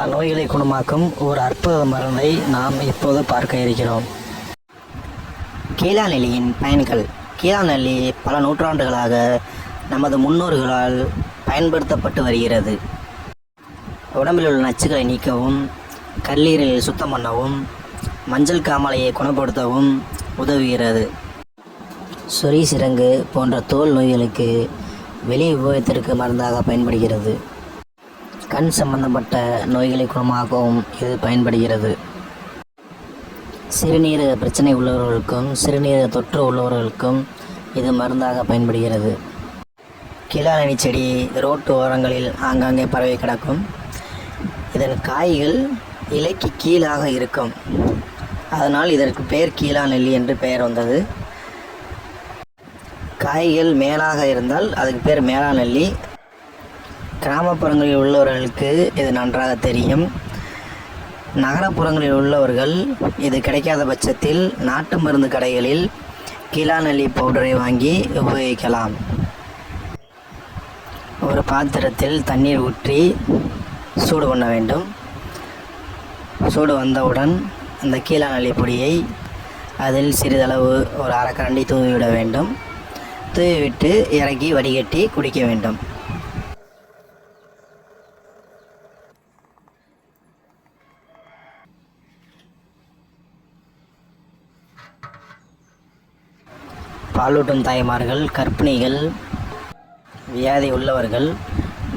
பல நோய்களை குணமாக்கும் ஒரு அற்புத மருந்தை நாம் இப்போது பார்க்க இருக்கிறோம். கீழாநெல்லியின் பயன்கள். கீழாநெல்லி பல நூற்றாண்டுகளாக நமது முன்னோர்களால் பயன்படுத்தப்பட்டு வருகிறது. உடம்பில் உள்ள நச்சுக்களை நீக்கவும், கல்லீரலை சுத்தம் பண்ணவும், மஞ்சள் காமாலையை குணப்படுத்தவும் உதவுகிறது. சொறி சிரங்கு போன்ற தோல் நோய்களுக்கு வெளி உபயோகத்திற்கு மருந்தாக பயன்படுகிறது. கண் சம்பந்தப்பட்ட நோய்களை குணமாகவும் இது பயன்படுகிறது. சிறுநீரக பிரச்சனை உள்ளவர்களுக்கும் சிறுநீரக தொற்று உள்ளவர்களுக்கும் இது மருந்தாக பயன்படுகிறது. கீழாநெல்லி செடி ரோட்டு ஓரங்களில் ஆங்காங்கே பரவி கிடக்கும். இதன் காய்கள் இலைக்கு கீழாக இருக்கும். அதனால் இதற்கு பெயர் கீழாநெல்லி என்று பெயர் வந்தது. காய்கள் மேலாக இருந்தால் அதுக்கு பேர் மேலாநெல்லி. கிராமப்புறங்களில் உள்ளவர்களுக்கு இது நன்றாக தெரியும். நகரப்புறங்களில் உள்ளவர்கள் இது கிடைக்காத பட்சத்தில் நாட்டு மருந்து கடைகளில் கீழாநெல்லி பவுடரை வாங்கி உபயோகிக்கலாம். ஒரு பாத்திரத்தில் தண்ணீர் ஊற்றி சூடு பண்ண வேண்டும். சூடு வந்தவுடன் அந்த கீழாநெல்லி பொடியை அதில் சிறிதளவு ஒரு அரைக்கரண்டி தூவிவிட வேண்டும். தூவிவிட்டு இறக்கி வடிகட்டி குடிக்க வேண்டும். பாலூட்டும் தாய்மார்கள், கர்ப்பிணிகள், வியாதி உள்ளவர்கள்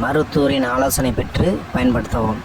மருத்துவரின் ஆலோசனை பெற்று பயன்படுத்தவும்.